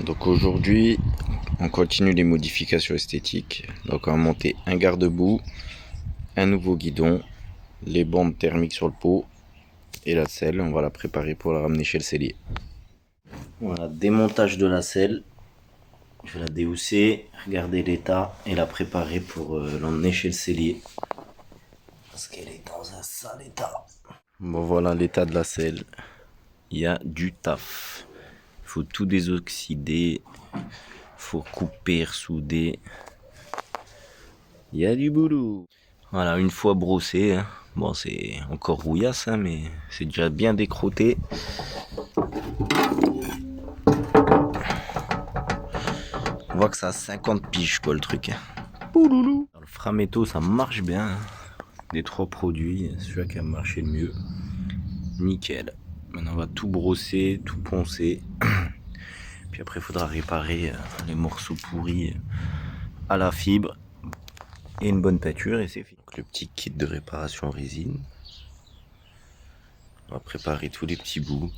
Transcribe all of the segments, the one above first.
Donc aujourd'hui, on continue les modifications esthétiques. Donc on va monter un garde-boue, un nouveau guidon, les bandes thermiques sur le pot et la selle. On va la préparer pour la ramener chez le sellier. Voilà, démontage de la selle. Je vais la déhousser, regarder l'état et la préparer pour l'emmener chez le sellier. Parce qu'elle est dans un sale état. Bon voilà l'état de la selle. Il y a du taf. Il faut tout désoxyder. Faut couper, ressouder. Il y a du boulot. Voilà, une fois brossé, hein. Bon c'est encore rouillasse, hein, mais c'est déjà bien décrotté. On voit que ça a 50 piges quoi le truc. Pouloulou. Le Frametto ça marche bien. Hein. Des trois produits, c'est celui qui a marché le mieux. Nickel. Maintenant on va tout brosser, tout poncer. Puis après il faudra réparer les morceaux pourris à la fibre. Et une bonne peinture et c'est fini. Donc, le petit kit de réparation résine. On va préparer tous les petits bouts.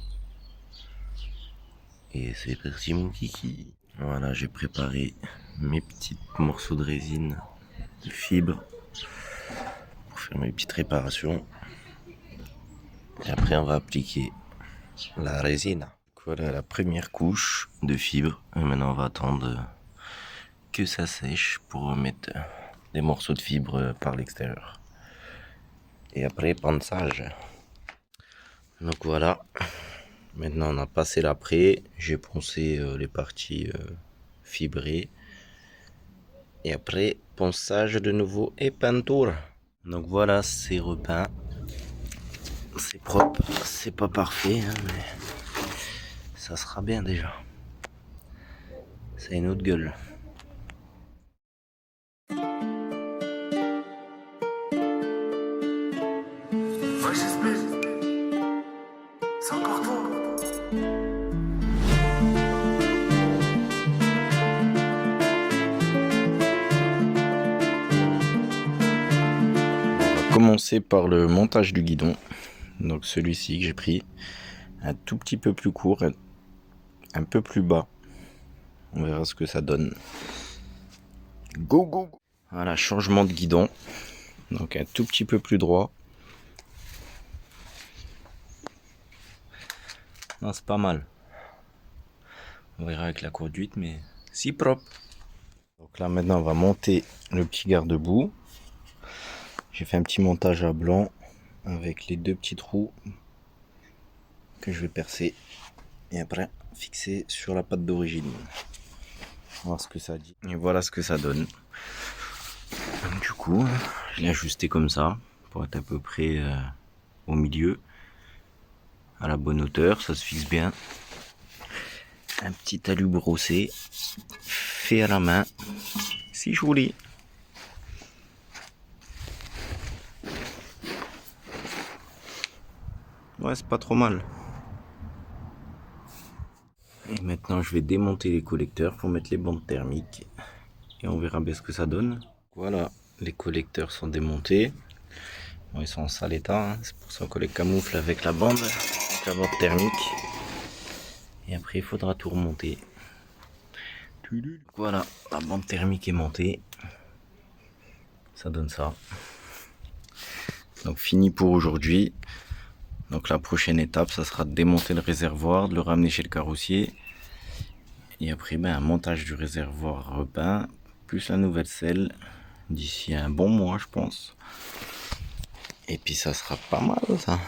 Et c'est parti mon kiki. Voilà, j'ai préparé mes petits morceaux de résine, de fibre, pour faire mes petites réparations. Et après on va appliquer la résine. Voilà la première couche de fibre. Et maintenant on va attendre que ça sèche pour mettre des morceaux de fibre par l'extérieur. Et après ponçage. Donc voilà. Maintenant on a passé l'après. J'ai poncé les parties fibrées. Et après ponçage de nouveau et peinture. Donc voilà, c'est repeint. C'est propre. C'est pas parfait, hein, mais ça sera bien déjà. Ça a une autre gueule. C'est encore toi. On va commencer par le montage du guidon. Donc celui-ci que j'ai pris un tout petit peu plus court, un peu plus bas. On verra ce que ça donne. Go go go. Voilà, changement de guidon. Donc un tout petit peu plus droit. Non, c'est pas mal. On verra avec la conduite, mais si propre. Donc là maintenant on va monter le petit garde-boue. J'ai fait un petit montage à blanc avec les deux petits trous que je vais percer et après fixer sur la patte d'origine. On va voir ce que ça dit. Et voilà ce que ça donne. Donc, du coup, je l'ai ajusté comme ça pour être à peu près au milieu, à la bonne hauteur, ça se fixe bien. Un petit talus brossé, fait à la main, si joli. Ouais, c'est pas trop mal. Et maintenant, je vais démonter les collecteurs pour mettre les bandes thermiques. Et on verra bien ce que ça donne. Voilà, les collecteurs sont démontés. Bon, ils sont en sale état, hein. C'est pour ça qu'on les camoufle avec la bande thermique. Et après, il faudra tout remonter. Voilà, la bande thermique est montée. Ça donne ça. Donc fini pour aujourd'hui. Donc la prochaine étape, ça sera de démonter le réservoir, de le ramener chez le carrossier. Et après, un montage du réservoir repeint, plus la nouvelle selle, d'ici un bon mois, je pense. Et puis ça sera pas mal, ça.